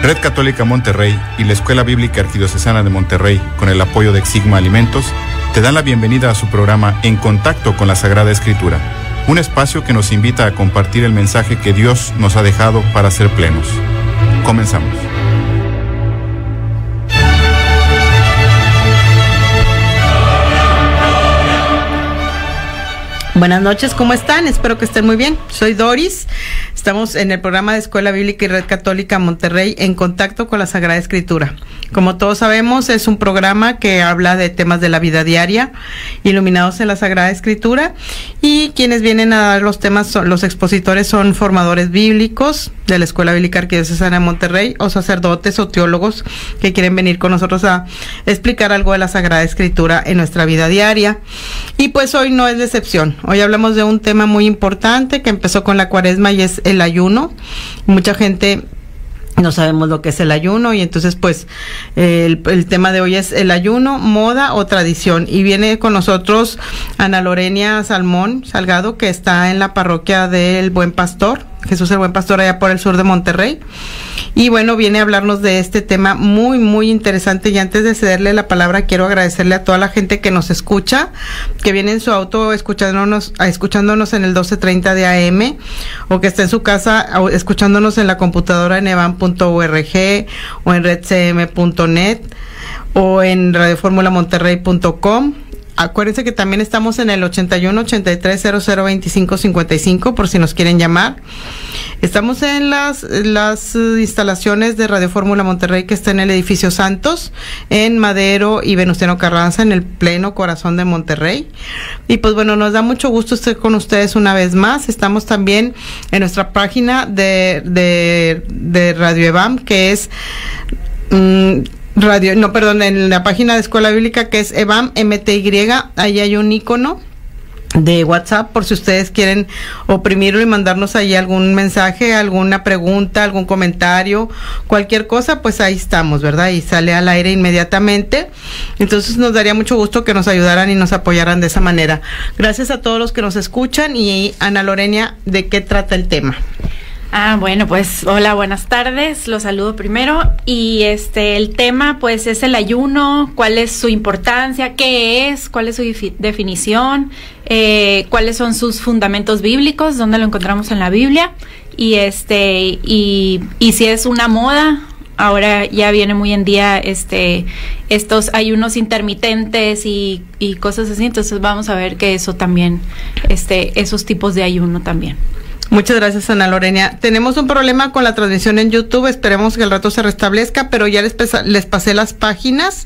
Red Católica Monterrey y la Escuela Bíblica Arquidiocesana de Monterrey, con el apoyo de Exigma Alimentos, te dan la bienvenida a su programa En Contacto con la Sagrada Escritura, un espacio que nos invita a compartir el mensaje que Dios nos ha dejado para ser plenos. Comenzamos. Buenas noches, ¿cómo están? Espero que estén muy bien. Soy Doris. Estamos en el programa de Escuela Bíblica y Red Católica Monterrey en contacto con la Sagrada Escritura. Como todos sabemos, es un programa que habla de temas de la vida diaria, iluminados en la Sagrada Escritura, y quienes vienen a dar los temas, los expositores son formadores bíblicos de la Escuela Bíblica Arquidiocesana de Monterrey, o sacerdotes o teólogos que quieren venir con nosotros a explicar algo de la Sagrada Escritura en nuestra vida diaria. Y pues hoy no es la excepción. Hoy hablamos de un tema muy importante que empezó con la Cuaresma y es el ayuno. Mucha gente no sabemos lo que es el ayuno y entonces pues el tema de hoy es el ayuno, moda o tradición, y viene con nosotros Ana Lorenia Salgado, que está en la parroquia del Buen Pastor, Jesús el Buen Pastor, allá por el sur de Monterrey, y bueno, viene a hablarnos de este tema muy muy interesante. Y antes de cederle la palabra, quiero agradecerle a toda la gente que nos escucha, que viene en su auto escuchándonos en el 1230 de AM, o que está en su casa escuchándonos en la computadora en evan.org o en redcm.net o en radioformulamonterrey.com. Acuérdense que también estamos en el 81 83 00 25 55 por si nos quieren llamar. Estamos en las instalaciones de Radio Fórmula Monterrey, que está en el edificio Santos, en Madero y Venustiano Carranza, en el pleno corazón de Monterrey. Y pues bueno, nos da mucho gusto estar con ustedes una vez más. Estamos también en nuestra página de Radio EVAM, que es en la página de Escuela Bíblica, que es EVAM MTY. Ahí hay un icono de WhatsApp por si ustedes quieren oprimirlo y mandarnos ahí algún mensaje, alguna pregunta, algún comentario, cualquier cosa, pues ahí estamos, ¿verdad? Y sale al aire inmediatamente. Entonces nos daría mucho gusto que nos ayudaran y nos apoyaran de esa manera. Gracias a todos los que nos escuchan. Y Ana Lorenia, ¿de qué trata el tema? Bueno, pues hola, buenas tardes, los saludo primero. Y el tema pues es el ayuno, cuál es su importancia, qué es, cuál es su definición, cuáles son sus fundamentos bíblicos, dónde lo encontramos en la Biblia, y si es una moda. Ahora ya viene muy en día estos ayunos intermitentes y cosas así. Entonces vamos a ver que eso también, esos tipos de ayuno también. Muchas gracias, Ana Lorenia. Tenemos un problema con la transmisión en YouTube, esperemos que al rato se restablezca, pero ya les pasé las páginas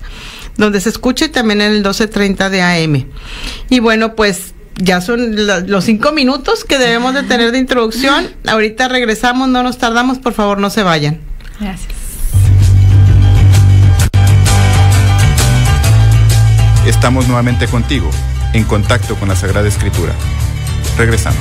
donde se escuche, también en el 1230 de AM. Y bueno, pues ya son los 5 minutos que debemos de tener de introducción. Ahorita regresamos, no nos tardamos, por favor no se vayan. Gracias. Estamos nuevamente contigo, en contacto con la Sagrada Escritura. Regresamos.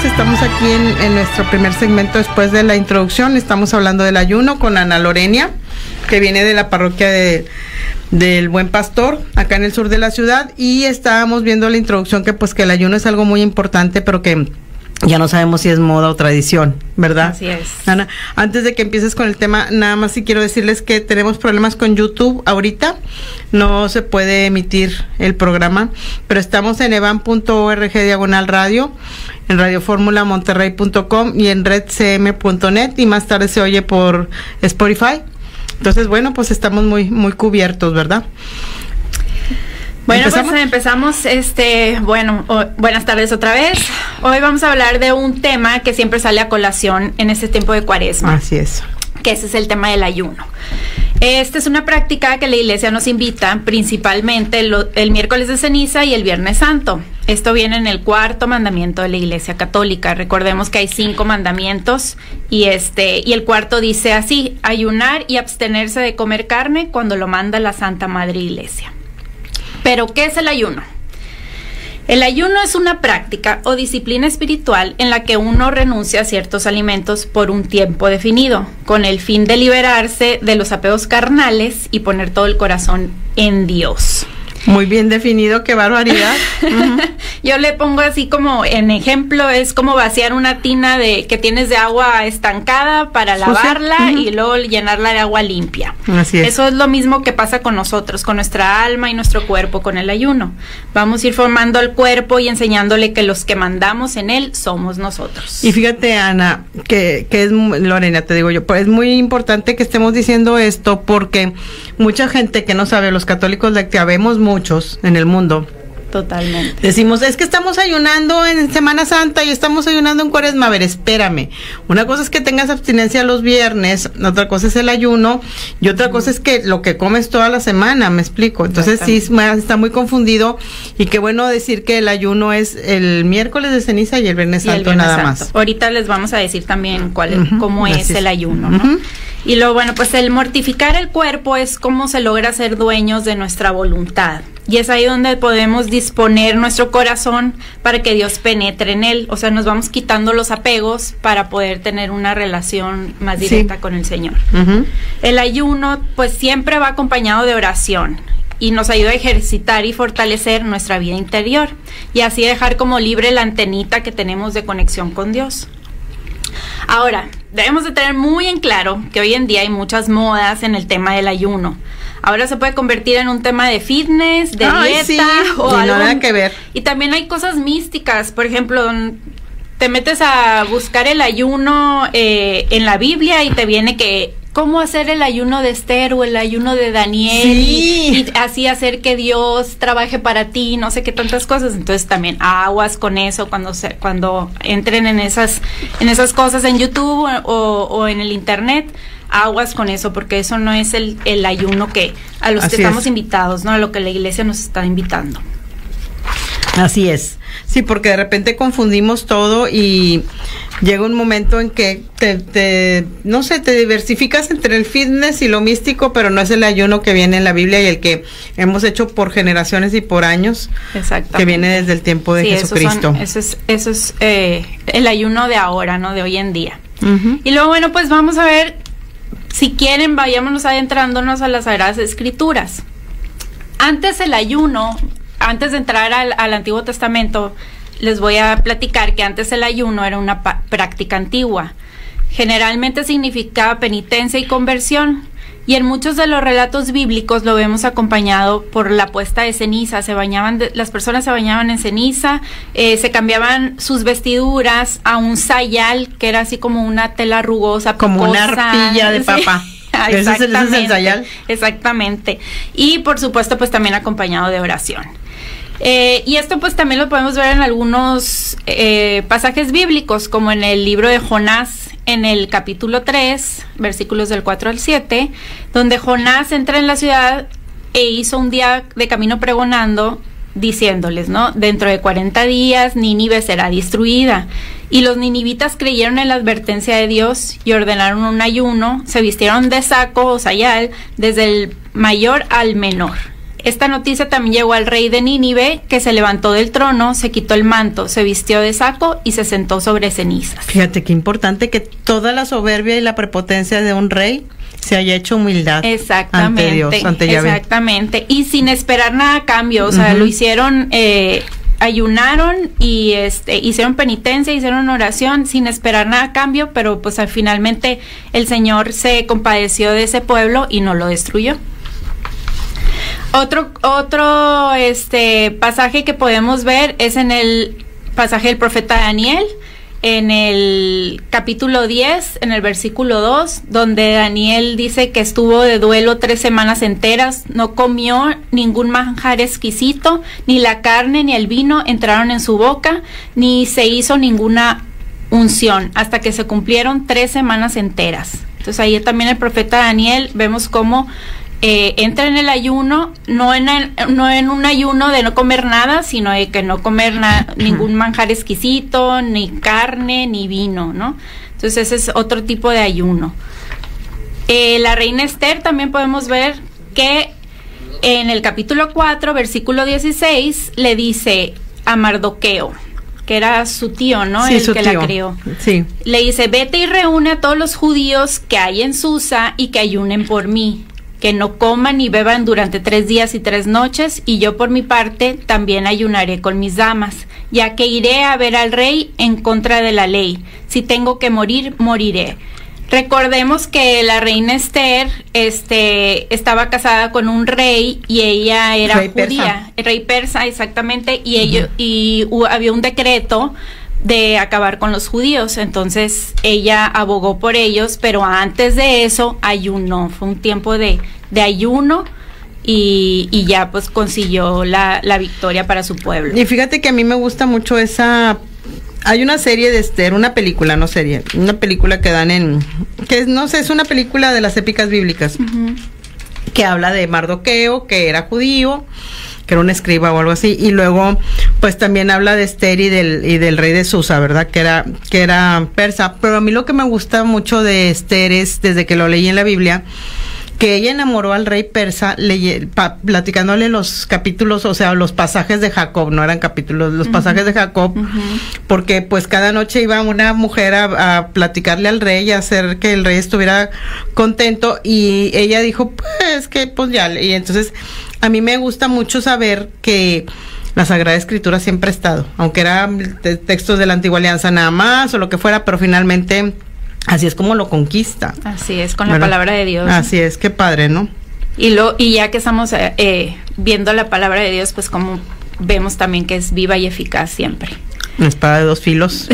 Estamos aquí en nuestro primer segmento después de la introducción. Estamos hablando del ayuno con Ana Lorenia, que viene de la parroquia del Buen Pastor, acá en el sur de la ciudad, y estábamos viendo la introducción que el ayuno es algo muy importante, pero que ya no sabemos si es moda o tradición, ¿verdad? Así es. Ana, antes de que empieces con el tema, nada más sí quiero decirles que tenemos problemas con YouTube ahorita, no se puede emitir el programa, pero estamos en evan.org/radio, en radioformulamonterrey.com y en redcm.net, y más tarde se oye por Spotify. Entonces, bueno, pues estamos muy muy cubiertos, ¿verdad? Bueno, empezamos, buenas tardes otra vez. Hoy vamos a hablar de un tema que siempre sale a colación en este tiempo de Cuaresma. Así es. Que ese es el tema del ayuno. Esta es una práctica que la Iglesia nos invita principalmente el miércoles de ceniza y el Viernes Santo. Esto viene en el 4º mandamiento de la Iglesia Católica. Recordemos que hay 5 mandamientos y el 4º dice así: ayunar y abstenerse de comer carne cuando lo manda la Santa Madre Iglesia. Pero, ¿qué es el ayuno? El ayuno es una práctica o disciplina espiritual en la que uno renuncia a ciertos alimentos por un tiempo definido, con el fin de liberarse de los apegos carnales y poner todo el corazón en Dios. Muy bien definido, qué barbaridad. Yo le pongo así como en ejemplo, es como vaciar una tina que tienes de agua estancada para lavarla y luego llenarla de agua limpia. Así es. Eso es lo mismo que pasa con nosotros, con nuestra alma y nuestro cuerpo, con el ayuno. Vamos a ir formando el cuerpo y enseñándole que los que mandamos en él somos nosotros. Y fíjate, Ana, que es, Lorena, te digo yo, pues es muy importante que estemos diciendo esto porque mucha gente que no sabe, los católicos de que habemos muchos en el mundo. Totalmente. Decimos, es que estamos ayunando en Semana Santa y estamos ayunando en Cuaresma. A ver, espérame. Una cosa es que tengas abstinencia los viernes, otra cosa es el ayuno y otra cosa es que lo que comes toda la semana, ¿me explico? Entonces sí, está muy confundido y qué bueno decir que el ayuno es el miércoles de ceniza y el viernes santo nada más. Ahorita les vamos a decir también cómo es el ayuno, ¿no? Y luego, bueno, pues el mortificar el cuerpo es cómo se logra ser dueños de nuestra voluntad. Y es ahí donde podemos disponer nuestro corazón para que Dios penetre en él. O sea, nos vamos quitando los apegos para poder tener una relación más directa con el Señor. El ayuno, pues siempre va acompañado de oración y nos ayuda a ejercitar y fortalecer nuestra vida interior y así dejar como libre la antenita que tenemos de conexión con Dios. Ahora, debemos de tener muy en claro que hoy en día hay muchas modas en el tema del ayuno. Ahora se puede convertir en un tema de fitness, de dieta o algo. Nada que ver. Y también hay cosas místicas. Por ejemplo, te metes a buscar el ayuno en la Biblia y te viene que cómo hacer el ayuno de Esther o el ayuno de Daniel y así hacer que Dios trabaje para ti, no sé qué tantas cosas. Entonces también aguas con eso cuando entren en esas cosas en YouTube o en el internet. Aguas con eso, porque eso no es el ayuno que a los que estamos invitados, ¿no? A lo que la iglesia nos está invitando. Así es. Sí, porque de repente confundimos todo y llega un momento en que te diversificas entre el fitness y lo místico, pero no es el ayuno que viene en la Biblia y el que hemos hecho por generaciones y por años. Exactamente. Que viene desde el tiempo de Jesucristo. Eso es el ayuno de ahora, ¿no? De hoy en día. Y luego, bueno, pues vamos a ver. Si quieren, vayámonos adentrándonos a las Sagradas Escrituras. Antes el ayuno, antes de entrar al Antiguo Testamento, les voy a platicar que antes el ayuno era una práctica antigua. Generalmente significaba penitencia y conversión. Y en muchos de los relatos bíblicos lo vemos acompañado por la puesta de ceniza. Las personas se bañaban en ceniza, se cambiaban sus vestiduras a un sayal, que era así como una tela rugosa, como picosa, una arpilla de papa. ¿Ese es el sayal? Exactamente. Y por supuesto, pues también acompañado de oración. Y esto pues también lo podemos ver en algunos pasajes bíblicos, como en el libro de Jonás, en el capítulo 3, versículos del 4 al 7, donde Jonás entra en la ciudad e hizo un día de camino pregonando, diciéndoles, ¿no? Dentro de 40 días Nínive será destruida. Y los ninivitas creyeron en la advertencia de Dios y ordenaron un ayuno, se vistieron de saco o sayal, desde el mayor al menor. Esta noticia también llegó al rey de Nínive, que se levantó del trono, se quitó el manto, se vistió de saco y se sentó sobre cenizas. Fíjate qué importante que toda la soberbia y la prepotencia de un rey se haya hecho humildad ante Dios, ante Yahvé. Exactamente, y sin esperar nada a cambio, o sea, lo hicieron, ayunaron y hicieron penitencia, hicieron oración sin esperar nada a cambio, pero pues finalmente el Señor se compadeció de ese pueblo y no lo destruyó. Otro pasaje que podemos ver es en el pasaje del profeta Daniel, en el capítulo 10, en el versículo 2, donde Daniel dice que estuvo de duelo 3 semanas enteras, no comió ningún manjar exquisito, ni la carne ni el vino entraron en su boca, ni se hizo ninguna unción, hasta que se cumplieron 3 semanas enteras. Entonces ahí también el profeta Daniel vemos cómo entra en el ayuno, no en un ayuno de no comer nada, sino de que no comer ningún manjar exquisito, ni carne, ni vino, ¿no? Entonces ese es otro tipo de ayuno. La reina Esther también podemos ver que en el capítulo 4, versículo 16, le dice a Mardoqueo, que era su tío, ¿no? Sí, el su que tío. la crió. Sí. Le dice, vete y reúne a todos los judíos que hay en Susa y que ayunen por mí, que no coman ni beban durante 3 días y 3 noches, y yo por mi parte también ayunaré con mis damas, ya que iré a ver al rey en contra de la ley. Si tengo que morir, moriré. Recordemos que la reina Esther estaba casada con un rey y ella era Rey judía, rey persa, exactamente, y había un decreto de acabar con los judíos, entonces ella abogó por ellos, pero antes de eso ayunó, fue un tiempo de ayuno y ya pues consiguió la victoria para su pueblo. Y fíjate que a mí me gusta mucho hay una serie de Esther, una película que dan es una película de las épicas bíblicas, que habla de Mardoqueo, que era judío, que era un escriba o algo así, y luego pues también habla de Esther y del rey de Susa, ¿verdad? Que era persa. Pero a mí lo que me gusta mucho de Esther es, desde que lo leí en la Biblia, que ella enamoró al rey persa platicándole los capítulos, o sea, los pasajes de Jacob, no eran capítulos, los pasajes de Jacob, porque pues cada noche iba una mujer a platicarle al rey y a hacer que el rey estuviera contento, y ella dijo, pues ya, y entonces a mí me gusta mucho saber que la Sagrada Escritura siempre ha estado, aunque eran textos de la Antigua Alianza nada más, o lo que fuera, pero finalmente así es como lo conquista. Así es, con la palabra de Dios. Así es, qué padre, ¿no? Y ya que estamos viendo la palabra de Dios, pues como vemos también que es viva y eficaz siempre. Una espada de 2 filos.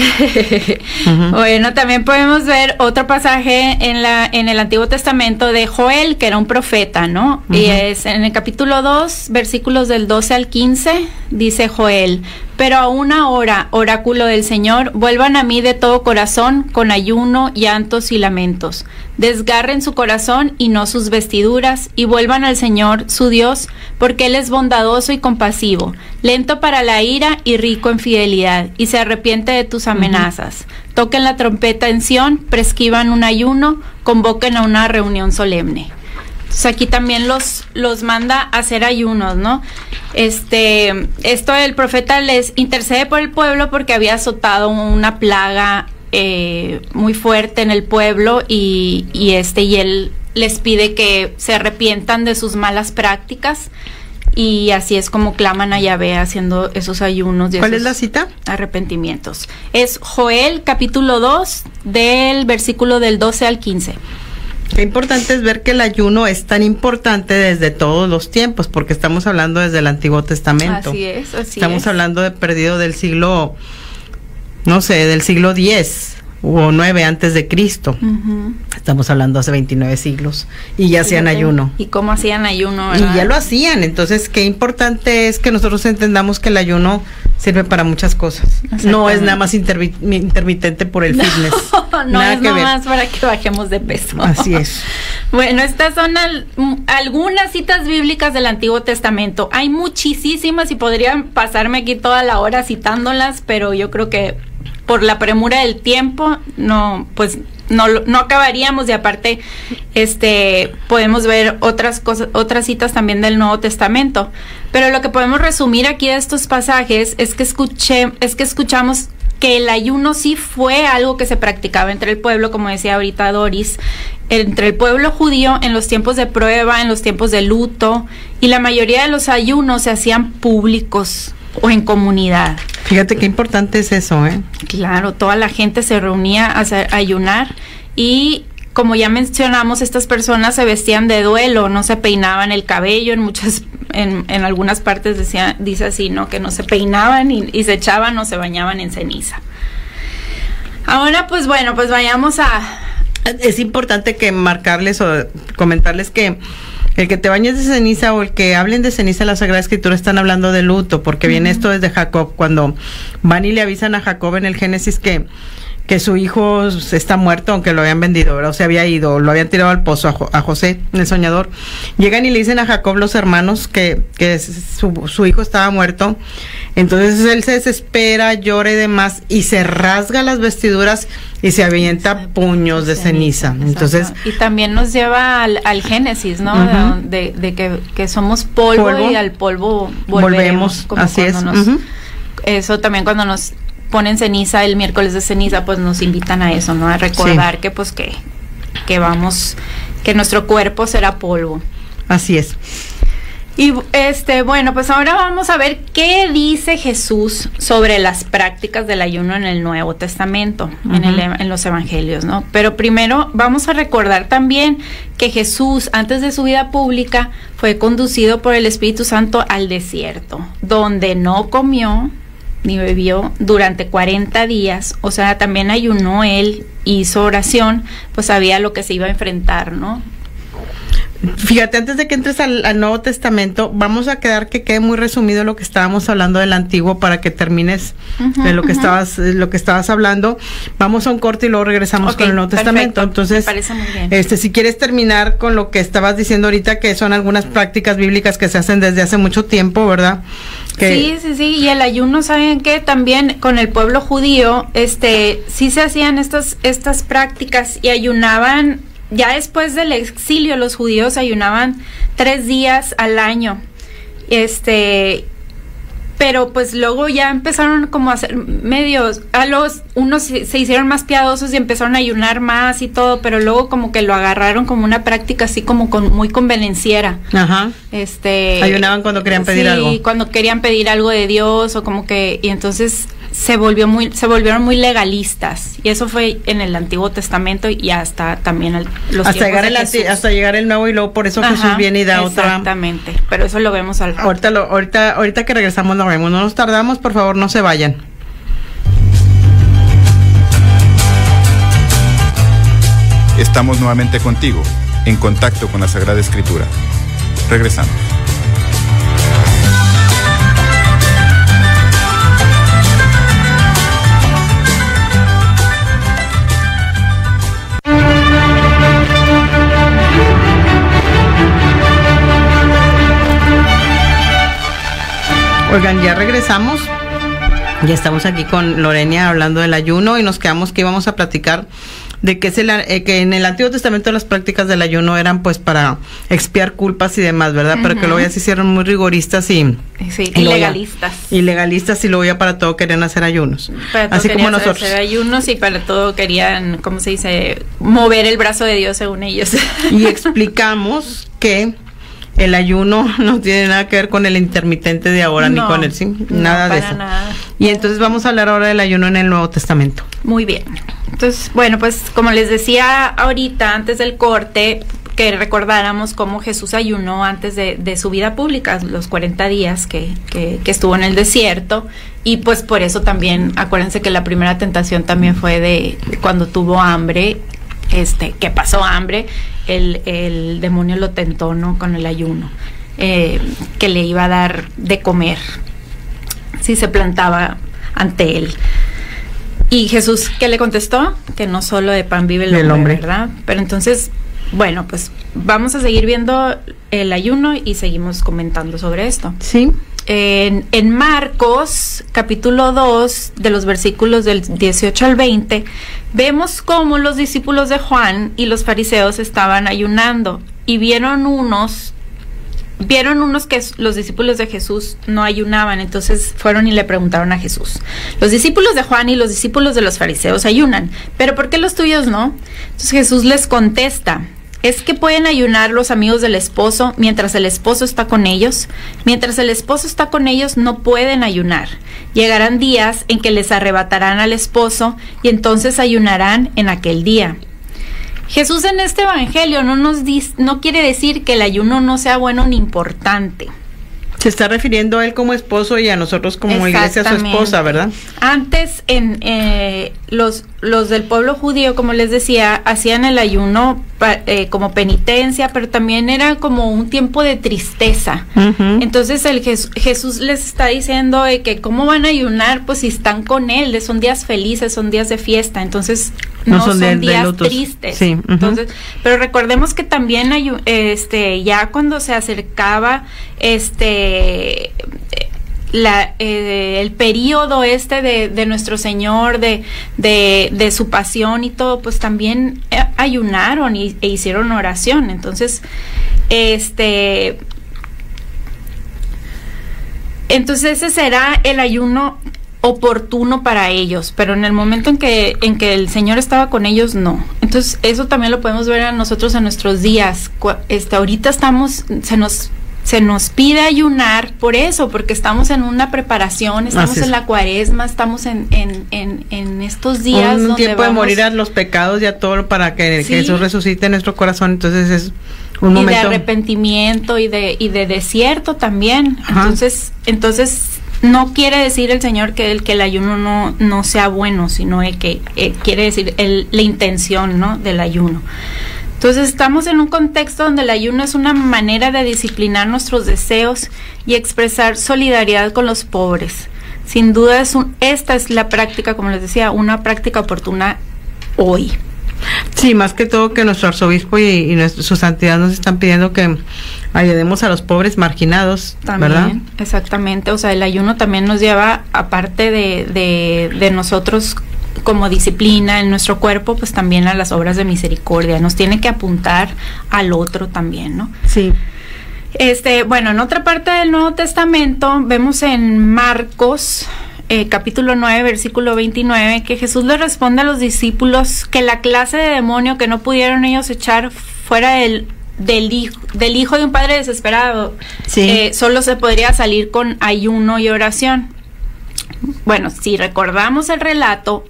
Bueno, también podemos ver otro pasaje en el Antiguo Testamento de Joel, que era un profeta, ¿no? Y es en el capítulo 2, versículos del 12 al 15, dice Joel: pero aún ahora, oráculo del Señor, vuelvan a mí de todo corazón, con ayuno, llantos y lamentos. Desgarren su corazón y no sus vestiduras, y vuelvan al Señor, su Dios, porque Él es bondadoso y compasivo, lento para la ira y rico en fidelidad, y se arrepiente de tus amenazas. Toquen la trompeta en Sión, prescriban un ayuno, convoquen a una reunión solemne. Entonces aquí también los manda a hacer ayunos, ¿no? Esto el profeta les intercede por el pueblo porque había azotado una plaga muy fuerte en el pueblo, y él les pide que se arrepientan de sus malas prácticas, y así es como claman a Yahvé haciendo esos ayunos. ¿Cuál es la cita? Arrepentimientos. Es Joel capítulo 2 del versículo del 12 al 15. Qué importante es ver que el ayuno es tan importante desde todos los tiempos, porque estamos hablando desde el Antiguo Testamento. Así es. Estamos hablando de perdido del siglo, del siglo X o 9 antes de Cristo. Estamos hablando hace 29 siglos y ya hacían ayuno. ¿Y cómo hacían ayuno, verdad? Y ya lo hacían. Entonces, qué importante es que nosotros entendamos que el ayuno sirve para muchas cosas. No es nada más intermitente por el fitness. No es nada más para que bajemos de peso. Así es. Bueno, estas son algunas citas bíblicas del Antiguo Testamento. Hay muchísimas y podrían pasarme aquí toda la hora citándolas, pero yo creo que por la premura del tiempo no acabaríamos, y aparte podemos ver otras cosas, otras citas también del Nuevo Testamento. Pero lo que podemos resumir aquí de estos pasajes es que escuchamos que el ayuno sí fue algo que se practicaba entre el pueblo, como decía ahorita Doris, entre el pueblo judío en los tiempos de prueba, en los tiempos de luto, y la mayoría de los ayunos se hacían públicos o en comunidad. Fíjate qué importante es eso, ¿eh? Claro, toda la gente se reunía a ayunar, y como ya mencionamos, estas personas se vestían de duelo, no se peinaban el cabello, en algunas partes dice así, ¿no? Que no se peinaban y se echaban o se bañaban en ceniza. Ahora, pues bueno, pues vayamos a... Es importante que marcarles o comentarles que el que te bañes de ceniza o el que hablen de ceniza en la Sagrada Escritura están hablando de luto, porque viene esto desde Jacob, cuando van y le avisan a Jacob en el Génesis que su hijo está muerto, aunque lo habían vendido, ¿verdad? O se había ido, lo habían tirado al pozo a José, el soñador. Llegan y le dicen a Jacob los hermanos que su hijo estaba muerto. Entonces él se desespera, llora y demás, y se rasga las vestiduras y se avienta puños de ceniza. Entonces, y también nos lleva al Génesis, ¿no? De que somos polvo y al polvo volvemos. Así es. eso también cuando nos ponen ceniza el miércoles de ceniza, pues nos invitan a eso, ¿no? A recordar que pues que vamos, que nuestro cuerpo será polvo. Así es. Y bueno, pues ahora vamos a ver qué dice Jesús sobre las prácticas del ayuno en el Nuevo Testamento, en los evangelios, ¿no? Pero primero vamos a recordar también que Jesús, antes de su vida pública, fue conducido por el Espíritu Santo al desierto, donde no comió ni bebió durante 40 días, o sea, también ayunó él, hizo oración, pues sabía lo que se iba a enfrentar, ¿no? Fíjate, antes de que entres al Nuevo Testamento, vamos a que quede muy resumido lo que estábamos hablando del Antiguo para que termines de lo que estabas hablando. Vamos a un corte y luego regresamos con el Nuevo Testamento. Entonces, me parece muy bien. Si quieres terminar con lo que estabas diciendo ahorita, que son algunas prácticas bíblicas que se hacen desde hace mucho tiempo, ¿verdad? Sí, y el ayuno, ¿saben qué? También con el pueblo judío, sí se hacían estas prácticas y ayunaban. Ya después del exilio, los judíos ayunaban 3 días al año, pero pues luego ya empezaron como a hacer medios, unos se hicieron más piadosos y empezaron a ayunar más y todo, pero luego como que lo agarraron como una práctica así como muy convenenciera. Ajá. Ayunaban cuando querían pedir algo. Sí, cuando querían pedir algo de Dios o como que, y entonces se volvieron muy legalistas, y eso fue en el Antiguo Testamento y hasta también hasta llegar el Nuevo, y luego por eso Jesús viene y da otra. Exactamente, pero eso lo vemos al rato. Ahorita que regresamos lo vemos, no nos tardamos, por favor, no se vayan. Estamos nuevamente contigo, en contacto con la Sagrada Escritura. Regresamos. Oigan, ya regresamos. Ya estamos aquí con Lorenia hablando del ayuno y nos quedamos que íbamos a platicar de que en el Antiguo Testamento las prácticas del ayuno eran pues para expiar culpas y demás, ¿verdad? Pero que luego ya se hicieron muy rigoristas y legalistas. Y legalistas, y luego ya para todo querían hacer ayunos. Así como nosotros. Hacer ayunos, y para todo querían, ¿cómo se dice? Mover el brazo de Dios según ellos. Y explicamos que el ayuno no tiene nada que ver con el intermitente de ahora, ni con nada de eso. Nada. Y entonces vamos a hablar ahora del ayuno en el Nuevo Testamento. Muy bien. Entonces, bueno, pues como les decía ahorita, antes del corte, que recordáramos cómo Jesús ayunó antes de su vida pública, los 40 días que estuvo en el desierto, y pues por eso también, acuérdense que la primera tentación también fue de cuando tuvo hambre, que pasó hambre, el demonio lo tentó, ¿no? Con el ayuno, que le iba a dar de comer si se plantaba ante él. Y Jesús, ¿qué le contestó? Que no solo de pan vive el hombre, ¿verdad? Pero entonces, bueno, pues vamos a seguir viendo el ayuno y seguimos comentando sobre esto. Sí. En Marcos, capítulo 2, de los versículos del 18 al 20, vemos cómo los discípulos de Juan y los fariseos estaban ayunando, y vieron unos que los discípulos de Jesús no ayunaban. Entonces fueron y le preguntaron a Jesús: los discípulos de Juan y los discípulos de los fariseos ayunan, pero ¿por qué los tuyos no? Entonces Jesús les contesta: ¿es que pueden ayunar los amigos del esposo mientras el esposo está con ellos? Mientras el esposo está con ellos no pueden ayunar. Llegarán días en que les arrebatarán al esposo, y entonces ayunarán en aquel día. Jesús en este evangelio no quiere decir que el ayuno no sea bueno ni importante. Se está refiriendo a él como esposo y a nosotros como iglesia, a su esposa, ¿verdad? Antes, los del pueblo judío, como les decía, hacían el ayuno como penitencia, pero también era como un tiempo de tristeza. Entonces Jesús les está diciendo que cómo van a ayunar, pues si están con él, son días felices, son días de fiesta, entonces no son días tristes. Sí. Entonces, pero recordemos que también ya cuando se acercaba el periodo de nuestro Señor, de su pasión y todo, pues también ayunaron e hicieron oración. Entonces ese será el ayuno oportuno para ellos, pero en el momento en que el Señor estaba con ellos, no. Entonces eso también lo podemos ver a nosotros en nuestros días. Ahorita se nos pide ayunar por eso, porque estamos en una preparación, estamos en la Cuaresma, estamos en estos días un donde tiempo de morir a los pecados y a todo para que Jesús resucite en nuestro corazón. Entonces es un momento de arrepentimiento y de desierto también. Entonces no quiere decir el Señor que el ayuno no sea bueno, sino que quiere decir la intención, ¿no?, del ayuno. Entonces estamos en un contexto donde el ayuno es una manera de disciplinar nuestros deseos y expresar solidaridad con los pobres. Sin duda esta es la práctica, como les decía, una práctica oportuna hoy. Sí, más que todo que nuestro arzobispo y su santidad nos están pidiendo que ayudemos a los pobres marginados, también, ¿verdad? Exactamente, o sea, el ayuno también nos lleva, aparte de nosotros como disciplina en nuestro cuerpo, pues también a las obras de misericordia, nos tiene que apuntar al otro también, ¿no? Sí. Bueno, en otra parte del Nuevo Testamento vemos en Marcos capítulo 9, versículo 29, que Jesús le responde a los discípulos que la clase de demonio que no pudieron ellos echar fuera del hijo de un padre desesperado, solo se podría salir con ayuno y oración. Bueno, si recordamos el relato,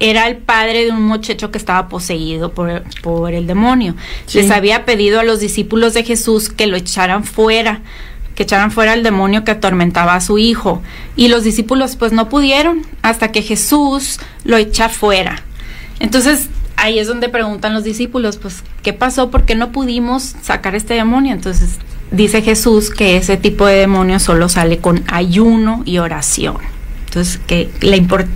era el padre de un muchacho que estaba poseído por el demonio. Sí. Les había pedido a los discípulos de Jesús que lo echaran fuera, al demonio que atormentaba a su hijo, y los discípulos pues no pudieron hasta que Jesús lo echa fuera. Entonces ahí es donde preguntan los discípulos, pues ¿qué pasó? ¿Por qué no pudimos sacar este demonio? Entonces dice Jesús que ese tipo de demonio solo sale con ayuno y oración. Entonces,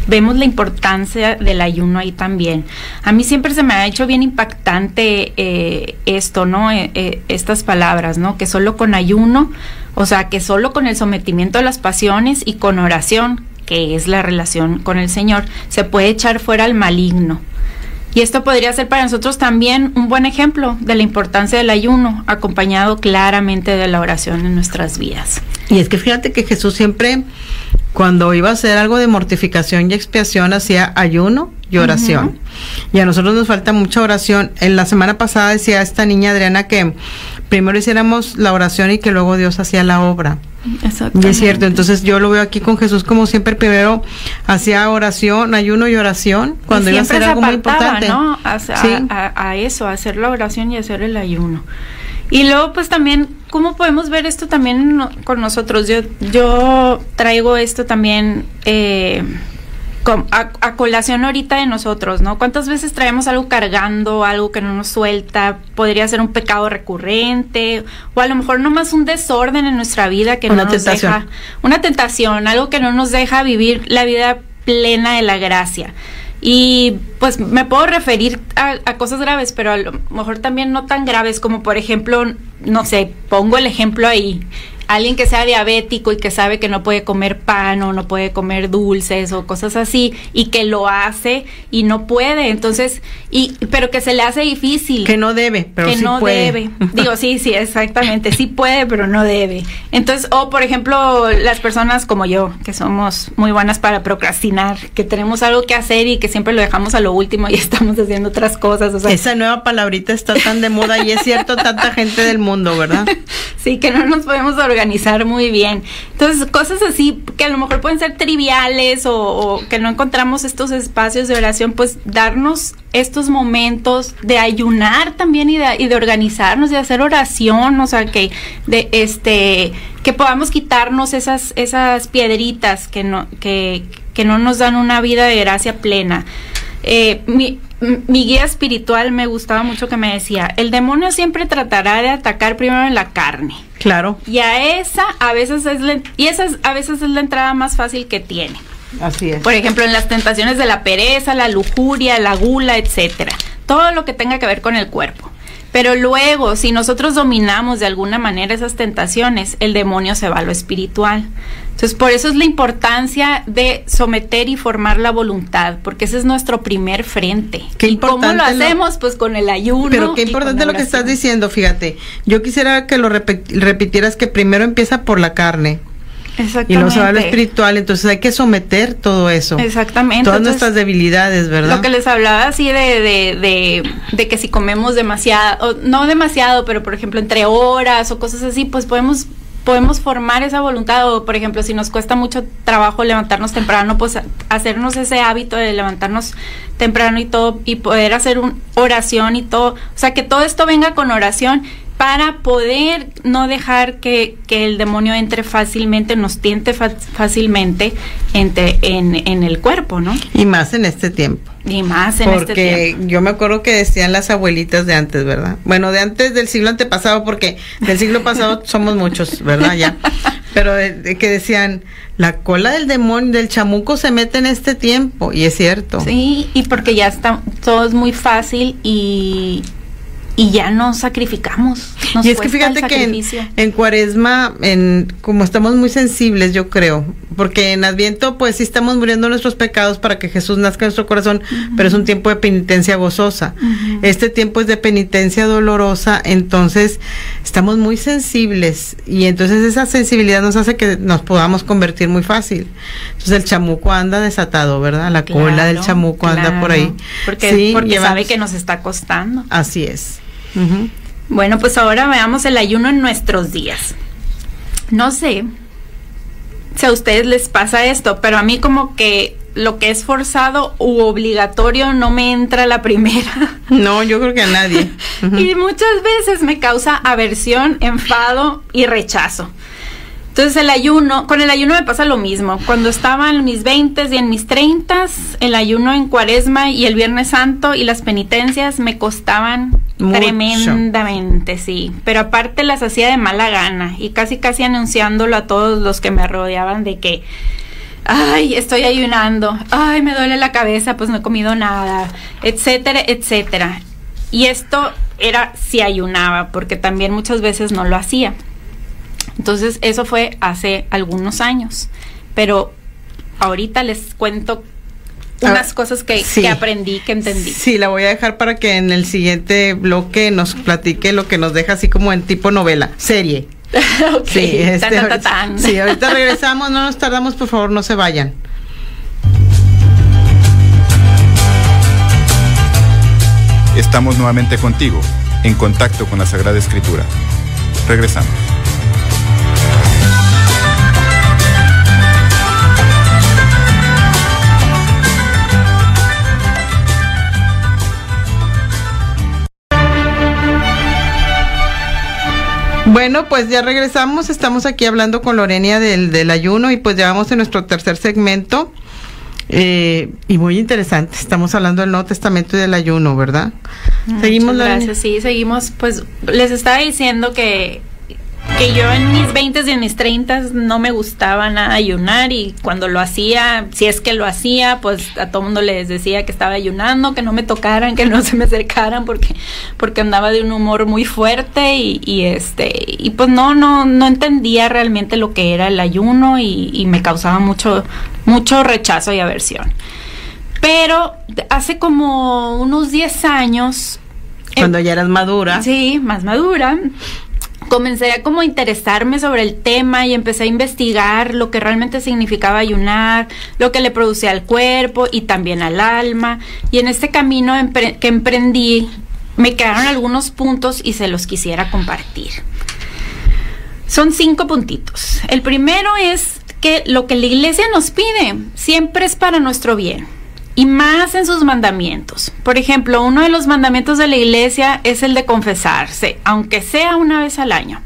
vemos la importancia del ayuno ahí también. A mí siempre se me ha hecho bien impactante esto, ¿no? Estas palabras, ¿no? Que solo con ayuno, o sea, que solo con el sometimiento a las pasiones y con oración, que es la relación con el Señor, se puede echar fuera al maligno. Y esto podría ser para nosotros también un buen ejemplo de la importancia del ayuno, acompañado claramente de la oración en nuestras vidas. Y es que fíjate que Jesús siempre, cuando iba a hacer algo de mortificación y expiación, hacía ayuno y oración. Uh-huh. Y a nosotros nos falta mucha oración. En la semana pasada decía esta niña Adriana que primero hiciéramos la oración y que luego Dios hacía la obra. Y es cierto, entonces yo lo veo aquí con Jesús como siempre primero hacía oración, ayuno y oración cuando iba a hacer algo muy importante, ¿no? A eso, a hacer la oración y hacer el ayuno. Y luego pues también, ¿cómo podemos ver esto también con nosotros? Yo traigo esto también a colación ahorita de nosotros, ¿no? ¿Cuántas veces traemos algo cargando, algo que no nos suelta? Podría ser un pecado recurrente, o a lo mejor nomás un desorden en nuestra vida que no nos deja, una tentación, algo que no nos deja vivir la vida plena de la gracia. Y pues me puedo referir a cosas graves, pero a lo mejor también no tan graves, como por ejemplo, no sé, pongo el ejemplo ahí, alguien que sea diabético y que sabe que no puede comer pan o no puede comer dulces o cosas así, y que lo hace y no puede, entonces, pero que se le hace difícil. Que no debe, pero que sí no puede. Debe. Digo, sí, exactamente, sí puede, pero no debe. Entonces, o por ejemplo, las personas como yo, que somos muy buenas para procrastinar, que tenemos algo que hacer y que siempre lo dejamos a lo último y estamos haciendo otras cosas. O sea, esa nueva palabrita está tan de moda y es cierto, tanta gente del mundo, ¿verdad? Sí, que no nos podemos organizar muy bien. Entonces, cosas así que a lo mejor pueden ser triviales o que no encontramos estos espacios de oración, pues darnos estos momentos de ayunar también y de organizarnos, de hacer oración, o sea, que podamos quitarnos esas piedritas que no nos dan una vida de gracia plena. Mi guía espiritual me gustaba mucho que me decía, el demonio siempre tratará de atacar primero en la carne. Claro. Y esa a veces es la entrada más fácil que tiene. Así es. Por ejemplo, en las tentaciones de la pereza, la lujuria, la gula, etcétera. Todo lo que tenga que ver con el cuerpo. Pero luego, si nosotros dominamos de alguna manera esas tentaciones, el demonio se va a lo espiritual. Entonces, por eso es la importancia de someter y formar la voluntad, porque ese es nuestro primer frente. ¿Y cómo lo hacemos? Pues con el ayuno. Pero qué importante lo que estás diciendo, fíjate. Yo quisiera que lo repitieras, que primero empieza por la carne. Y luego se va a lo espiritual, entonces hay que someter todo eso. Exactamente. Todas entonces, nuestras debilidades, ¿verdad? Lo que les hablaba así de que si comemos demasiado, o no demasiado, pero por ejemplo entre horas o cosas así, pues podemos formar esa voluntad. O por ejemplo, si nos cuesta mucho trabajo levantarnos temprano, pues hacernos ese hábito de levantarnos temprano y todo, y poder hacer una oración y todo, o sea, que todo esto venga con oración para poder no dejar que el demonio entre fácilmente, nos tiente fácilmente en el cuerpo, ¿no? Y más en este tiempo. Porque yo me acuerdo que decían las abuelitas de antes, ¿verdad? Bueno, de antes del siglo antepasado, porque del siglo pasado somos muchos, ¿verdad? Ya. Pero que decían, la cola del demonio, del chamuco se mete en este tiempo, y es cierto. Sí, y porque ya está, todo es muy fácil y ya nos sacrificamos. Y es que fíjate que en Cuaresma, como estamos muy sensibles, yo creo, porque en Adviento pues sí estamos muriendo nuestros pecados para que Jesús nazca en nuestro corazón, pero es un tiempo de penitencia gozosa. Este tiempo es de penitencia dolorosa, entonces estamos muy sensibles, y entonces esa sensibilidad nos hace que nos podamos convertir muy fácil. Entonces el chamuco anda desatado, ¿verdad? La cola del chamuco anda por ahí. Porque sabe que nos está costando. Así es. Bueno, pues ahora veamos el ayuno en nuestros días. No sé si a ustedes les pasa esto, pero a mí como que lo que es forzado u obligatorio no me entra la primera. No, yo creo que a nadie. Y muchas veces me causa aversión, enfado y rechazo. Entonces con el ayuno me pasa lo mismo. Cuando estaba en mis 20s y en mis 30s, el ayuno en Cuaresma y el Viernes Santo y las penitencias me costaban mucho. Tremendamente, sí. Pero aparte las hacía de mala gana y casi anunciándolo a todos los que me rodeaban de que, ay, estoy ayunando, ay, me duele la cabeza, pues no he comido nada, etcétera, etcétera. Y esto era si ayunaba, porque también muchas veces no lo hacía. Entonces eso fue hace algunos años, pero ahorita les cuento unas cosas que aprendí, que entendí. Sí, la voy a dejar para que en el siguiente bloque nos platique lo que nos deja así como en tipo novela, serie. Okay. Sí, ahorita regresamos, no nos tardamos, por favor, no se vayan. Estamos nuevamente contigo, en contacto con la Sagrada Escritura. Regresamos. Bueno, pues ya regresamos, estamos aquí hablando con Lorenia del ayuno, y pues ya vamos en nuestro tercer segmento, y muy interesante, estamos hablando del Nuevo Testamento y del ayuno, ¿verdad? Seguimos, gracias, sí, seguimos. Pues les estaba diciendo que yo en mis 20s y en mis 30s no me gustaba nada ayunar, y cuando lo hacía, si es que lo hacía, pues a todo mundo les decía que estaba ayunando, que no me tocaran, que no se me acercaran porque andaba de un humor muy fuerte y pues no entendía realmente lo que era el ayuno y me causaba mucho rechazo y aversión. Pero hace como unos 10 años, cuando ya eras madura. Sí, más madura, comencé a como interesarme sobre el tema y empecé a investigar lo que realmente significaba ayunar, lo que le producía al cuerpo y también al alma. Y en este camino que emprendí, me quedaron algunos puntos y se los quisiera compartir. Son 5 puntitos. El primero es que lo que la Iglesia nos pide siempre es para nuestro bien, y más en sus mandamientos. Por ejemplo, uno de los mandamientos de la Iglesia es el de confesarse, aunque sea una vez al año.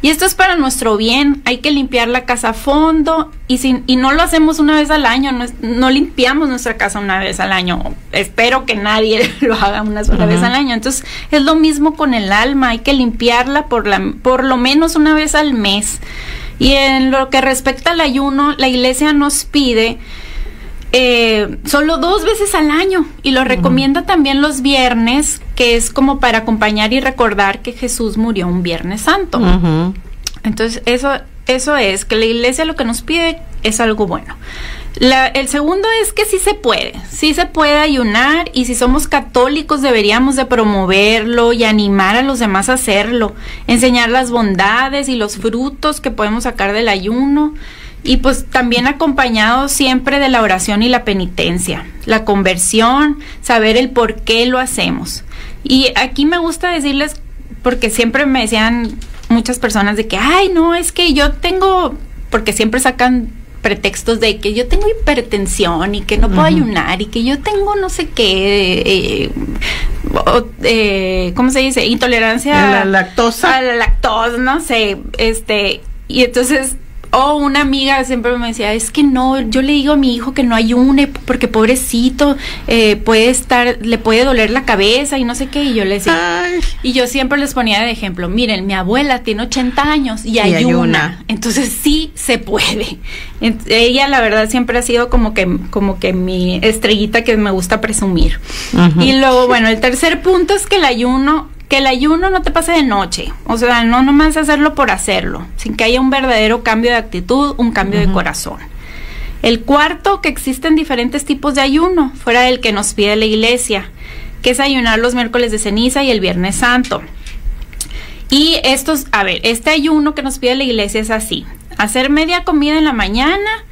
Y esto es para nuestro bien. Hay que limpiar la casa a fondo, y no lo hacemos una vez al año, no limpiamos nuestra casa una vez al año. Espero que nadie lo haga una sola vez al año. Entonces, es lo mismo con el alma, hay que limpiarla por lo menos una vez al mes. Y en lo que respecta al ayuno, la Iglesia nos pide solo 2 veces al año, y lo recomienda también los viernes, que es como para acompañar y recordar que Jesús murió un Viernes Santo. Entonces eso es que la Iglesia lo que nos pide es algo bueno. El segundo es que sí se puede ayunar, y si somos católicos deberíamos de promoverlo y animar a los demás a hacerlo, enseñar las bondades y los frutos que podemos sacar del ayuno. Y pues también acompañado siempre de la oración y la penitencia, la conversión, saber el por qué lo hacemos. Y aquí me gusta decirles, porque siempre me decían muchas personas de que, ay, no, es que yo tengo, porque siempre sacan pretextos de que yo tengo hipertensión y que no puedo ayunar y que yo tengo no sé qué, ¿cómo se dice? Intolerancia a la lactosa, no sé, y entonces una amiga siempre me decía, es que no, yo le digo a mi hijo que no ayune porque pobrecito, le puede doler la cabeza y no sé qué, y yo le decía, y yo siempre les ponía de ejemplo, miren, mi abuela tiene 80 años y ayuna, entonces sí se puede. Ella la verdad siempre ha sido como que mi estrellita que me gusta presumir. Y luego, bueno, el tercer punto es que el ayuno no te pase de noche, o sea, no nomás hacerlo por hacerlo, sin que haya un verdadero cambio de actitud, un cambio de corazón. El cuarto, que existen diferentes tipos de ayuno, fuera del que nos pide la iglesia, que es ayunar los miércoles de ceniza y el viernes santo. Y este ayuno que nos pide la iglesia es así: hacer media comida en la mañana,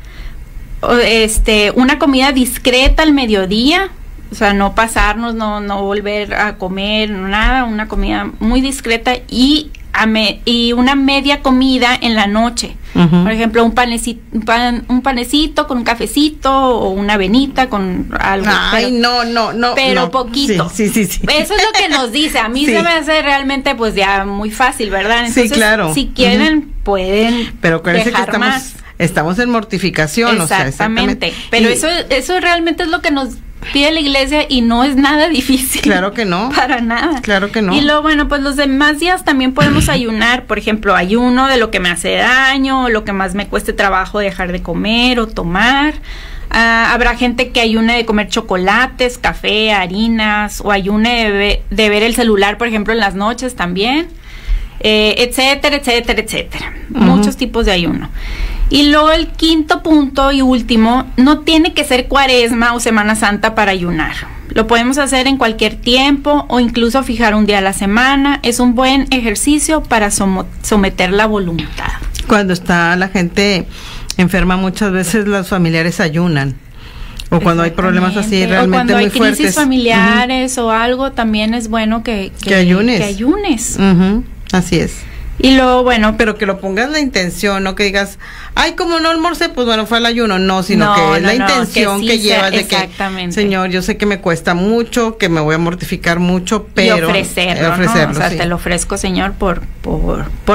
una comida discreta al mediodía, o sea, no pasarnos, no volver a comer, nada, una comida muy discreta y una media comida en la noche. Por ejemplo, un panecito con un cafecito o una avenita con algo. Ay, pero poquito. Sí. Eso es lo que nos dice. A mí se me hace realmente pues ya muy fácil, ¿verdad? Entonces, claro. Si quieren, pueden pero dejar que más. Estamos en mortificación. Exactamente. Pero eso realmente es lo que nos pide la iglesia y no es nada difícil. Claro que no. Para nada. Claro que no. Y luego, bueno, pues los demás días también podemos ayunar. Por ejemplo, ayuno de lo que me hace daño, lo que más me cueste trabajo dejar de comer o tomar. Habrá gente que ayune de comer chocolates, café, harinas, o ayune de ver el celular, por ejemplo, en las noches también, etcétera. Muchos tipos de ayuno. Y luego el quinto punto y último, no tiene que ser Cuaresma o Semana Santa para ayunar. Lo podemos hacer en cualquier tiempo o incluso fijar un día a la semana. Es un buen ejercicio para someter la voluntad. Cuando está la gente enferma, muchas veces los familiares ayunan. O cuando hay problemas así realmente muy fuertes. O cuando hay crisis familiares o algo, también es bueno que ayunes. Que ayunes. Así es. Y luego, bueno, pero que lo pongas la intención, no que digas, ay, como no almorcé, pues bueno, fue al ayuno, no, sino que es la intención que llevas de que, Señor, yo sé que me cuesta mucho, que me voy a mortificar mucho, pero... Y ofrecerlo, ¿no? O sea, te lo ofrezco, Señor, por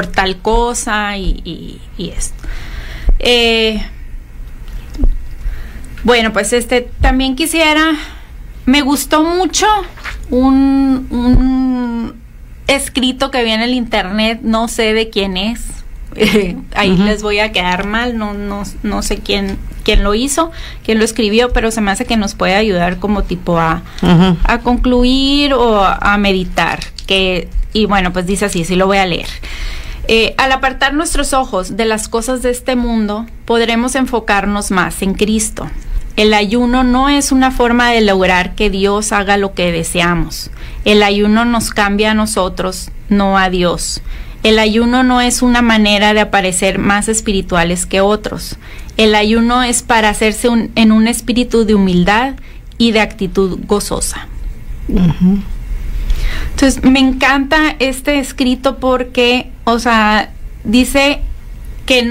tal cosa y esto. Bueno, pues también me gustó mucho un escrito que vi en el internet, no sé de quién es, ahí les voy a quedar mal, no sé quién lo hizo, quién lo escribió, pero se me hace que nos puede ayudar como tipo a concluir o a meditar, y bueno, pues dice así, sí lo voy a leer. Al apartar nuestros ojos de las cosas de este mundo, podremos enfocarnos más en Cristo. El ayuno no es una forma de lograr que Dios haga lo que deseamos. El ayuno nos cambia a nosotros, no a Dios. El ayuno no es una manera de aparecer más espirituales que otros. El ayuno es para hacerse en un espíritu de humildad y de actitud gozosa. Entonces, me encanta este escrito porque, o sea, dice que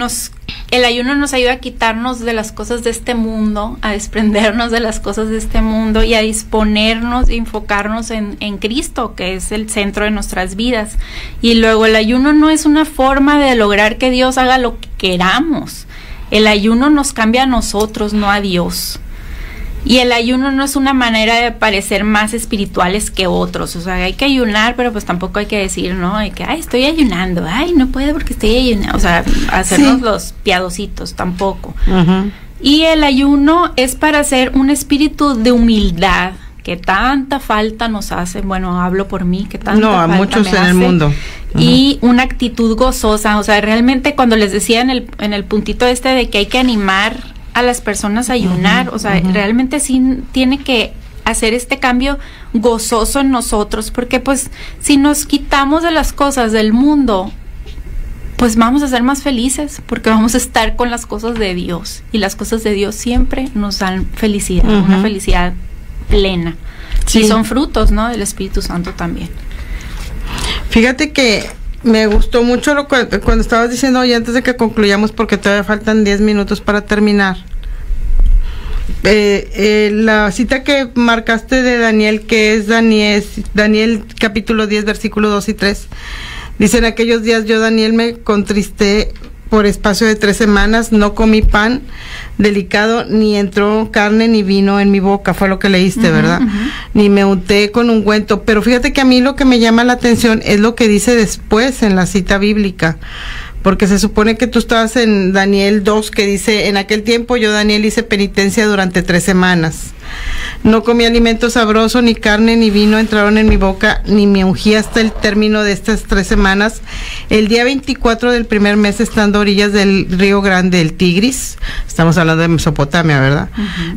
el ayuno nos ayuda a quitarnos de las cosas de este mundo, a desprendernos de las cosas de este mundo y a disponernos y enfocarnos en Cristo, que es el centro de nuestras vidas. Y luego el ayuno no es una forma de lograr que Dios haga lo que queramos. El ayuno nos cambia a nosotros, no a Dios. Y el ayuno no es una manera de parecer más espirituales que otros. O sea, hay que ayunar, pero pues tampoco hay que decir, ¿no? De que, ay, estoy ayunando. Ay, no puedo porque estoy ayunando. O sea, hacernos los piadositos, tampoco. Y el ayuno es para hacer un espíritu de humildad que tanta falta nos hace. Bueno, hablo por mí, que tanta falta a muchos me en el mundo. Y una actitud gozosa. O sea, realmente cuando les decía en el puntito de que hay que animar a las personas a ayunar, o sea, realmente sí tiene que hacer este cambio gozoso en nosotros, porque pues si nos quitamos de las cosas del mundo pues vamos a ser más felices porque vamos a estar con las cosas de Dios, y las cosas de Dios siempre nos dan felicidad, una felicidad plena. Sí. Y son frutos, ¿no?, del Espíritu Santo también. Fíjate que me gustó mucho cuando estabas diciendo, y antes de que concluyamos, porque todavía faltan 10 minutos para terminar, la cita que marcaste de Daniel, que es Daniel capítulo 10, versículo 2 y 3, dice: en aquellos días yo, Daniel, me contristé por espacio de 3 semanas, no comí pan delicado, ni entró carne ni vino en mi boca, fue lo que leíste, ¿verdad? Ni me unté con ungüento. Pero fíjate que a mí lo que me llama la atención es lo que dice después en la cita bíblica, porque se supone que tú estabas en Daniel 2, que dice: en aquel tiempo yo, Daniel, hice penitencia durante 3 semanas. No comí alimento sabroso, ni carne ni vino entraron en mi boca, ni me ungí hasta el término de estas 3 semanas. El día 24 del primer mes, estando a orillas del río grande, el Tigris, estamos hablando de Mesopotamia, ¿verdad?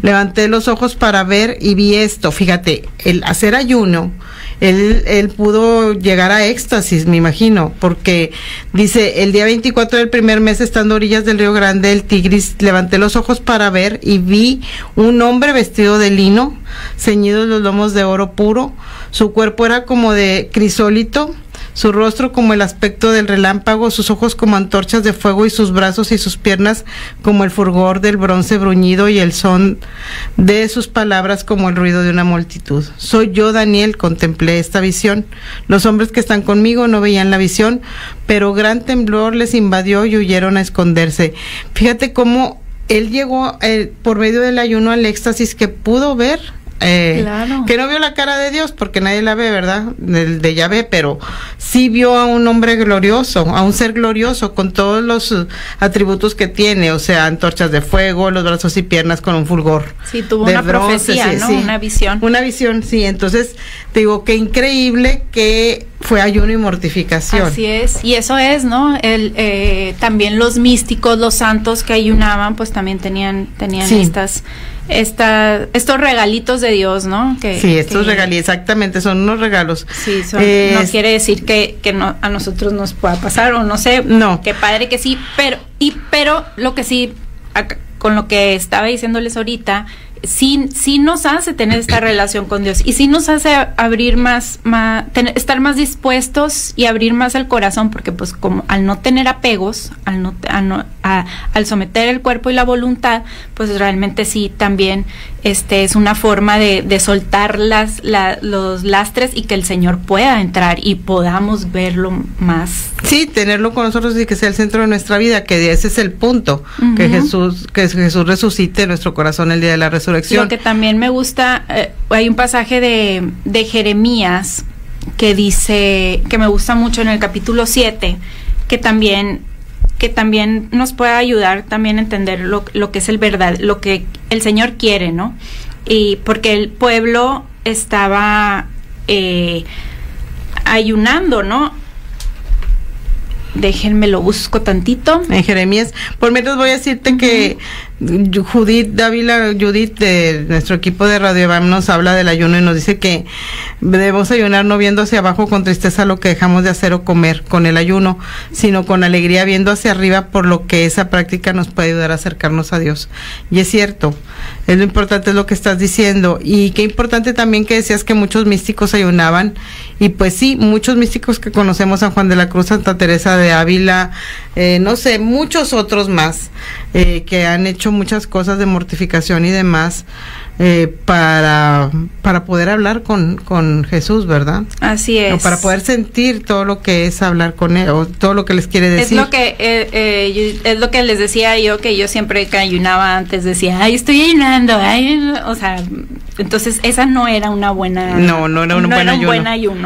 Levanté los ojos para ver y vi esto. Fíjate, el hacer ayuno, él pudo llegar a éxtasis, me imagino, porque dice: el día 24 del primer mes, estando a orillas del río grande, el Tigris, levanté los ojos para ver y vi un hombre vestido de lino, ceñidos los lomos de oro puro, su cuerpo era como de crisólito, su rostro como el aspecto del relámpago, sus ojos como antorchas de fuego, y sus brazos y sus piernas como el fulgor del bronce bruñido, y el son de sus palabras como el ruido de una multitud. Soy yo, Daniel, contemplé esta visión. Los hombres que están conmigo no veían la visión, pero gran temblor les invadió y huyeron a esconderse. Fíjate cómo él llegó por medio del ayuno al éxtasis, que pudo ver, claro, que no vio la cara de Dios, porque nadie la ve, ¿verdad?, de Yahvé, pero sí vio a un hombre glorioso, a un ser glorioso, con todos los atributos que tiene, o sea, antorchas de fuego, los brazos y piernas con un fulgor. Sí, tuvo una profecía, ¿no? Sí, una visión. Una visión, sí. Entonces, te digo, qué increíble que fue ayuno y mortificación. Así es, y eso es, ¿no? También los místicos, los santos que ayunaban, pues también tenían sí, estos regalitos de Dios, ¿no? Estos regalitos, exactamente, son unos regalos. Sí, no quiere decir que no, a nosotros nos pueda pasar, o no sé, no, qué padre que sí, pero lo que sí, con lo que estaba diciéndoles ahorita, sí nos hace tener esta relación con Dios, y sí nos hace abrir estar más dispuestos y abrir más el corazón, porque pues como al no tener apegos, al someter el cuerpo y la voluntad, pues realmente sí también es una forma de soltar los lastres, y que el Señor pueda entrar y podamos verlo más. Sí, tenerlo con nosotros y que sea el centro de nuestra vida, que ese es el punto, que Jesús resucite en nuestro corazón el día de la resurrección. Lo que también me gusta, hay un pasaje de Jeremías que dice, que me gusta mucho, en el capítulo 7, que también nos puede ayudar también a entender lo que es lo que el Señor quiere, ¿no? Y porque el pueblo estaba ayunando, ¿no? Déjenme lo busco tantito. En Jeremías, por mientras voy a decirte que Judith de nuestro equipo de Radio Evam nos habla del ayuno y nos dice que debemos ayunar no viendo hacia abajo con tristeza lo que dejamos de hacer o comer con el ayuno, sino con alegría viendo hacia arriba, por lo que esa práctica nos puede ayudar a acercarnos a Dios. Y es cierto, es lo importante, es lo que estás diciendo. Y qué importante también que decías que muchos místicos ayunaban, y pues sí, muchos místicos que conocemos, San Juan de la Cruz, Santa Teresa de Ávila, no sé, muchos otros más, que han hecho muchas cosas de mortificación y demás, para poder hablar con Jesús, ¿verdad? Así es. O para poder sentir todo lo que es hablar con él, o todo lo que les quiere decir. Es lo que les decía yo, que yo siempre que ayunaba antes decía, ay, estoy ayunando, o sea, entonces esa no era una buena... No era un buen ayuno.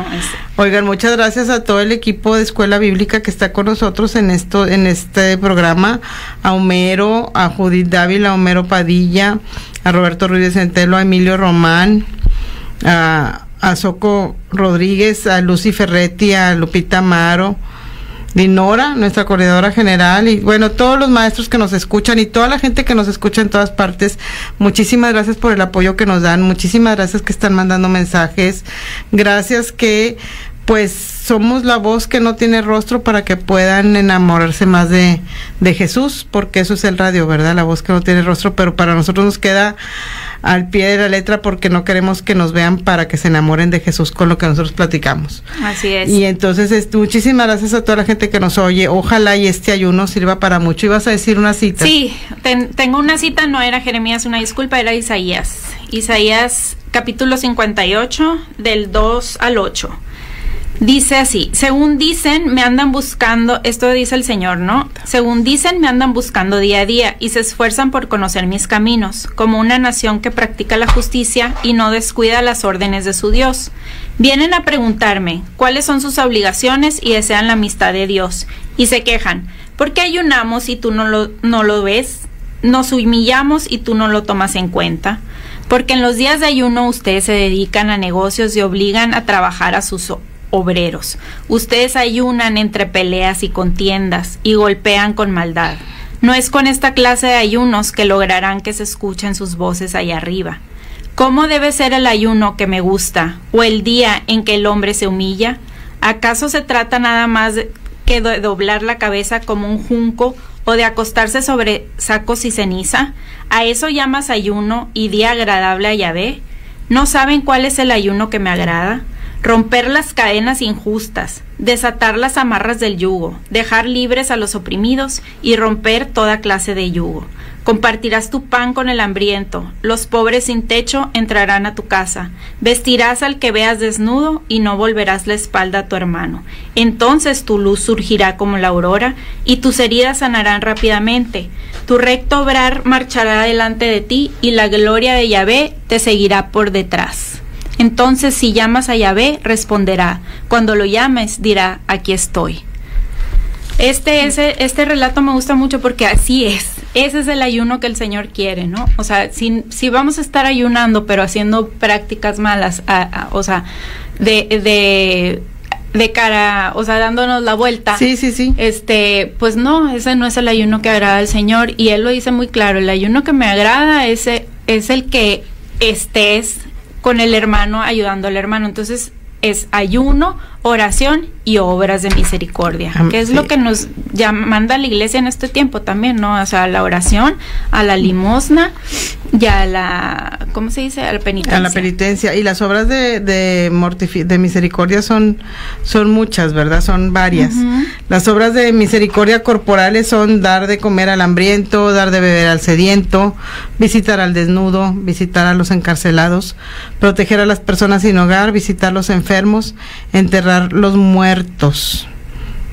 Oigan, muchas gracias a todo el equipo de Escuela Bíblica que está con nosotros en este programa, a Homero, a Judith Dávila, a Homero Padilla, a Roberto Ruiz de Centelo, a Emilio Román, a Soco Rodríguez, a Lucy Ferretti, a Lupita Amaro, Dinora, nuestra coordinadora general, y bueno, todos los maestros que nos escuchan y toda la gente que nos escucha en todas partes. Muchísimas gracias por el apoyo que nos dan, muchísimas gracias que están mandando mensajes, gracias que pues somos la voz que no tiene rostro para que puedan enamorarse más de Jesús, porque eso es el radio, ¿verdad? La voz que no tiene rostro, pero para nosotros nos queda al pie de la letra porque no queremos que nos vean para que se enamoren de Jesús con lo que nosotros platicamos. Así es. Y entonces, muchísimas gracias a toda la gente que nos oye. Ojalá y este ayuno sirva para mucho. ¿Ibas a decir una cita? Sí, tengo una cita, no era Jeremías, una disculpa, era Isaías. Isaías capítulo 58, del 2 al 8. Dice así: según dicen, me andan buscando, esto dice el Señor, ¿no? Según dicen, me andan buscando día a día y se esfuerzan por conocer mis caminos, como una nación que practica la justicia y no descuida las órdenes de su Dios. Vienen a preguntarme cuáles son sus obligaciones y desean la amistad de Dios. Y se quejan: ¿por qué ayunamos y tú no lo ves? Nos humillamos y tú no lo tomas en cuenta. Porque en los días de ayuno ustedes se dedican a negocios y obligan a trabajar a sus obreros. Ustedes ayunan entre peleas y contiendas y golpean con maldad. No es con esta clase de ayunos que lograrán que se escuchen sus voces allá arriba. ¿Cómo debe ser el ayuno que me gusta o el día en que el hombre se humilla? ¿Acaso se trata nada más que de doblar la cabeza como un junco o de acostarse sobre sacos y ceniza? ¿A eso llamas ayuno y día agradable a Yahvé? ¿No saben cuál es el ayuno que me agrada? Romper las cadenas injustas, desatar las amarras del yugo, dejar libres a los oprimidos y romper toda clase de yugo. Compartirás tu pan con el hambriento, los pobres sin techo entrarán a tu casa, vestirás al que veas desnudo y no volverás la espalda a tu hermano. Entonces tu luz surgirá como la aurora y tus heridas sanarán rápidamente. Tu recto obrar marchará delante de ti y la gloria de Yahvé te seguirá por detrás. Entonces si llamas a Yahvé, responderá. Cuando lo llames, dirá: aquí estoy. Este relato me gusta mucho porque así es. Ese es el ayuno que el Señor quiere, ¿no? O sea, si vamos a estar ayunando, pero haciendo prácticas malas, o sea, de cara, o sea, dándonos la vuelta. Sí. Pues no, ese no es el ayuno que agrada al Señor. Y Él lo dice muy claro: el ayuno que me agrada es el que estés con el hermano, ayudando al hermano. Entonces es ayuno, oración y obras de misericordia, que es lo que nos manda la iglesia en este tiempo también, ¿no? O sea, la oración, a la limosna y a la, ¿cómo se dice? A la penitencia. A la penitencia. Y las obras de misericordia son muchas, ¿verdad? Son varias. Uh-huh. Las obras de misericordia corporales son dar de comer al hambriento, dar de beber al sediento, visitar al desnudo, visitar a los encarcelados, proteger a las personas sin hogar, visitar a los enfermos, enterrar los muertos,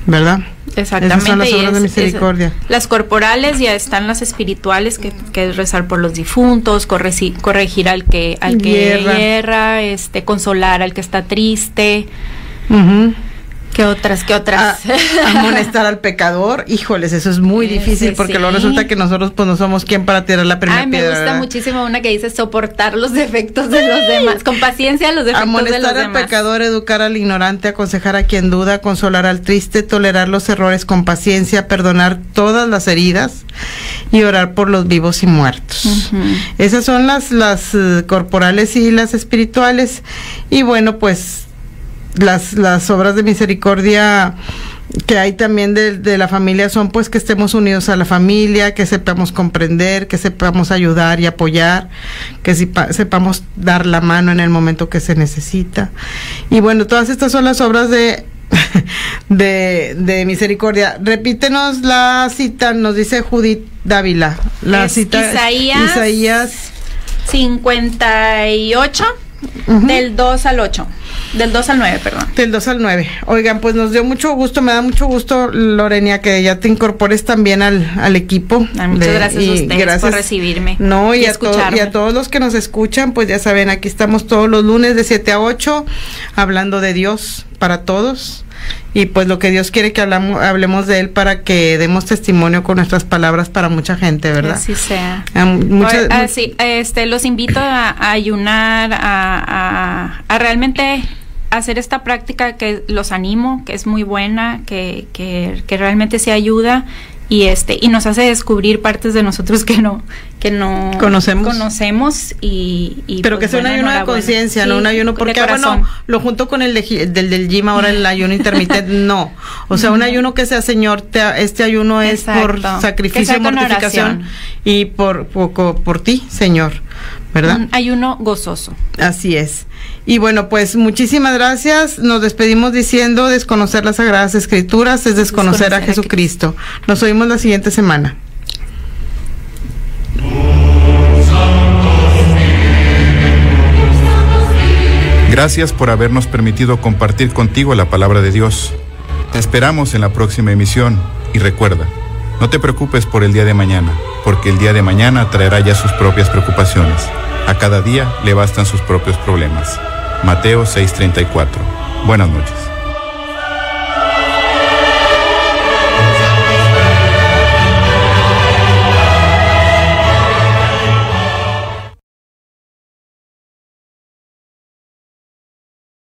¿verdad? Exactamente. Esas son las obras de misericordia. Las corporales, ya están las espirituales, que es rezar por los difuntos, corregir al que hierra, consolar al que está triste. Uh-huh. ¿Qué otras? Amonestar al pecador. Híjoles, eso es muy difícil porque luego resulta que nosotros pues no somos quien para tirar la primera piedra. Me gusta muchísimo una que dice soportar los defectos de los demás, con paciencia los defectos de los demás. Amonestar al pecador, educar al ignorante, aconsejar a quien duda, consolar al triste, tolerar los errores con paciencia, perdonar todas las heridas y orar por los vivos y muertos. Uh-huh. Esas son las corporales y las espirituales. Y bueno, pues las obras de misericordia que hay también de la familia son pues que estemos unidos a la familia, que sepamos comprender, que sepamos ayudar y apoyar, que sepamos dar la mano en el momento que se necesita. Y bueno, todas estas son las obras de misericordia. Repítenos la cita, nos dice Judith Dávila. La cita Isaías 58, uh-huh. Del 2 al 8. Del 2 al 9, perdón. Del 2 al 9. Oigan, pues nos dio mucho gusto, me da mucho gusto, Lorenia, que ya te incorpores también al equipo. Muchas gracias a ustedes por recibirme. No, y a todos los que nos escuchan, pues ya saben, aquí estamos todos los lunes de 7 a 8, hablando de Dios para todos. Y pues lo que Dios quiere que hablemos de Él para que demos testimonio con nuestras palabras para mucha gente, ¿verdad? Así sea. Los invito a ayunar, a realmente hacer esta práctica que los animo, que es muy buena, que realmente se ayuda y nos hace descubrir partes de nosotros que no conocemos y pero pues, que sea un ayuno de conciencia, sí, no un ayuno porque lo junto con el del gym ahora el ayuno intermitente, no, o sea, un ayuno que sea, Señor, este ayuno es por sacrificio, mortificación y por ti, Señor, ¿verdad? Un ayuno gozoso. Así es. Y bueno, pues muchísimas gracias. Nos despedimos diciendo: desconocer las Sagradas Escrituras es desconocer a Jesucristo. Nos oímos la siguiente semana. Gracias por habernos permitido compartir contigo la palabra de Dios. Te esperamos en la próxima emisión y recuerda, no te preocupes por el día de mañana, porque el día de mañana traerá ya sus propias preocupaciones. A cada día le bastan sus propios problemas. Mateo 6:34. Buenas noches.